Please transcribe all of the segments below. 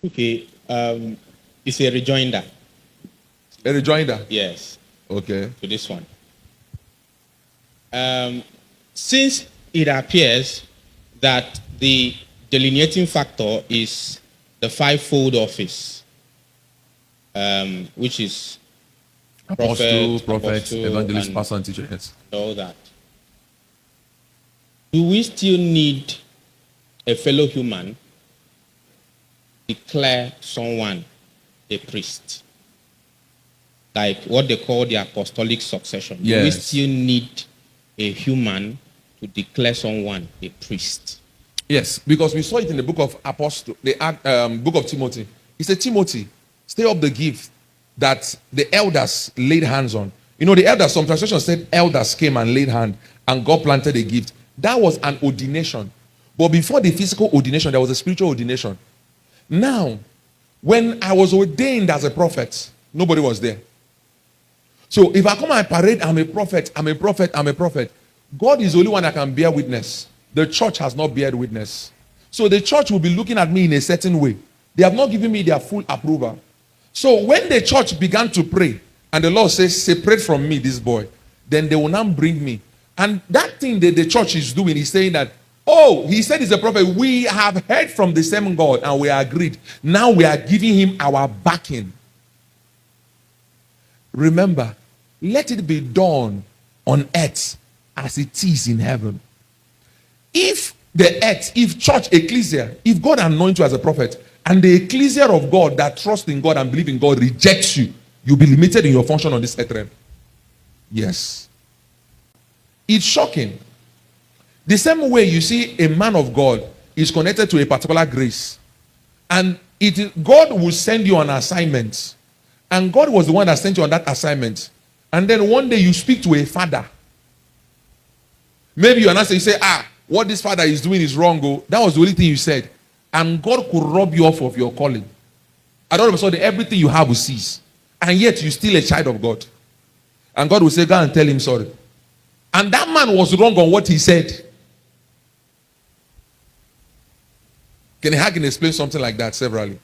Okay. It's a rejoinder. A rejoinder. Yes. Okay. To this one. Since it appears that the delineating factor is the fivefold office, which is Apostle, prophet, evangelist, and pastor, and teacher. Yes. all that. Do we still need a fellow human declare someone a priest? Like what they call the apostolic succession. Yes. Do we still need a human to declare someone a priest? Yes, because we saw it in the book of Apostle, the book of Timothy. He said, Timothy, stay up the gift that the elders laid hands on. You know, the elders, some translations said elders came and laid hand and God planted a gift. That was an ordination. But before the physical ordination, there was a spiritual ordination. Now, when I was ordained as a prophet, nobody was there. So if I come and parade, I'm a prophet, I'm a prophet, I'm a prophet. God is the only one that can bear witness. The church has not bear witness. So the church will be looking at me in a certain way. They have not given me their full approval. So when the church began to pray, and the Lord says, separate from me this boy, then they will now bring me. And that thing that the church is doing is saying that, oh, he said he's a prophet. We have heard from the same God and we agreed. Now we are giving him our backing. Remember, let it be done on earth as it is in heaven. If the earth, if church, ecclesia, if God anoints you as a prophet, and the ecclesia of God that trusts in God and believe in God rejects you, you'll be limited in your function on this earth realm. Yes. It's shocking. The same way you see a man of God is connected to a particular grace. And God will send you on assignment. And God was the one that sent you on that assignment. And then one day you speak to a father. Maybe you answer, you say, what this father is doing is wrong. Oh. That was the only thing you said. And God could rob you off of your calling. And all of a sudden, everything you have will cease. And yet, you're still a child of God. And God will say, go and tell him sorry. And that man was wrong on what he said. Kenny Hagin explained something like that severally.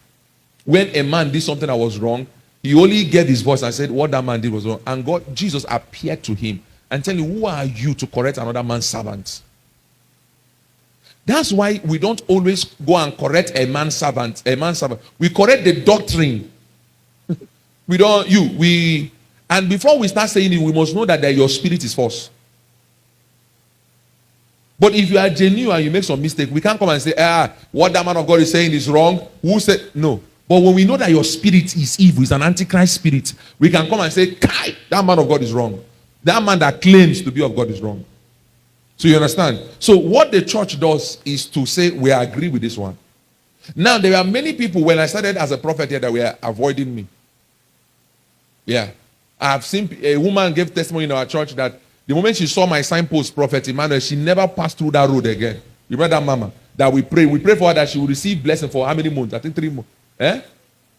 When a man did something that was wrong, he only gave his voice and said what that man did was wrong. And Jesus appeared to him and tell him, who are you to correct another man's servant? That's why we don't always go and correct a man's servant. We correct the doctrine. And before we start saying it, we must know that your spirit is false. But if you are genuine and you make some mistake, we can't come and say, what that man of God is saying is wrong. Who said no? But when we know that your spirit is evil, it's an antichrist spirit, we can come and say, Kai, that man of God is wrong. That man that claims to be of God is wrong. So you understand? So what the church does is to say, we agree with this one. Now, there are many people, when I started as a prophet here, that were avoiding me. Yeah. I have seen a woman give testimony in our church that the moment she saw my signpost, Prophet Emmanuel, she never passed through that road again. You remember that mama? That we pray for her that she will receive blessing for how many months? I think 3 months.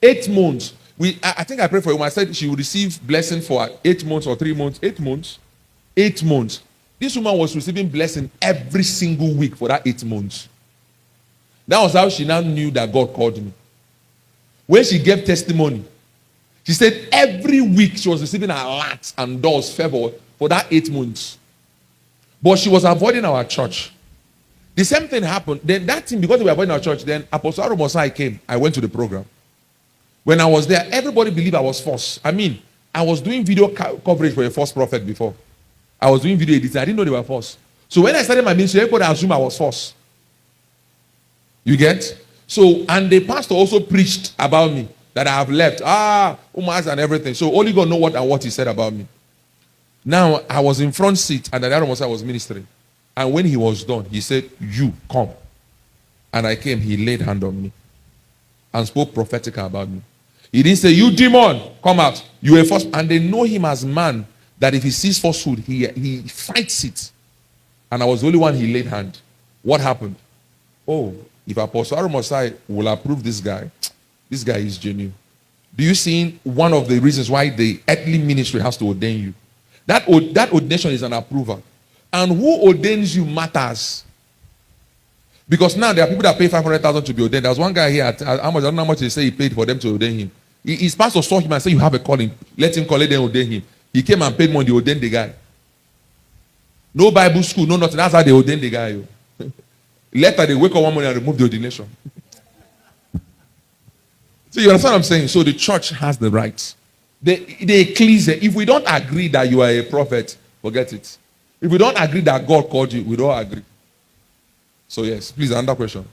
8 months. I think I prayed for a woman. I said she will receive blessing for 8 months or 3 months. 8 months. 8 months. This woman was receiving blessing every single week for that 8 months. That was how she now knew that God called me. When she gave testimony, she said every week she was receiving alerts and doors favor for that 8 months. But she was avoiding our church. The same thing happened. Then that thing, because we were avoiding our church, then Apostle Aromosai came. I went to the program. When I was there, everybody believed I was false. I mean, I was doing video coverage for a false prophet before. I was doing video editing. I didn't know they were false. So when I started my ministry, everybody assumed I was false. You get? So, and the pastor also preached about me that I have left. Umas and everything. So only God know what he said about me. Now, I was in front seat and the other was I was ministering. And when he was done, he said, you come. And I came, he laid hand on me and spoke prophetically about me. He didn't say, you demon, come out. You are false. And they know him as man that if he sees falsehood, he fights it. And I was the only one he laid hand. What happened? Oh, if Apostle Aromosai will approve this guy is genuine. Do you see one of the reasons why the earthly ministry has to ordain you? That ordination is an approval. And who ordains you matters. Because now there are people that pay 500,000 to be ordained. There was one guy here, how much, I don't know how much they say he paid for them to ordain him. His pastor saw him and said, you have a calling. Let him call it, then ordain him. He came and paid money, they ordained the guy. No Bible school, no nothing. That's how they ordained the guy. Later, they wake up one morning and remove the ordination. So you understand what I'm saying? So the church has the right. The ecclesia, if we don't agree that you are a prophet, forget it. If we don't agree that God called you, we don't agree. So yes, please, another question.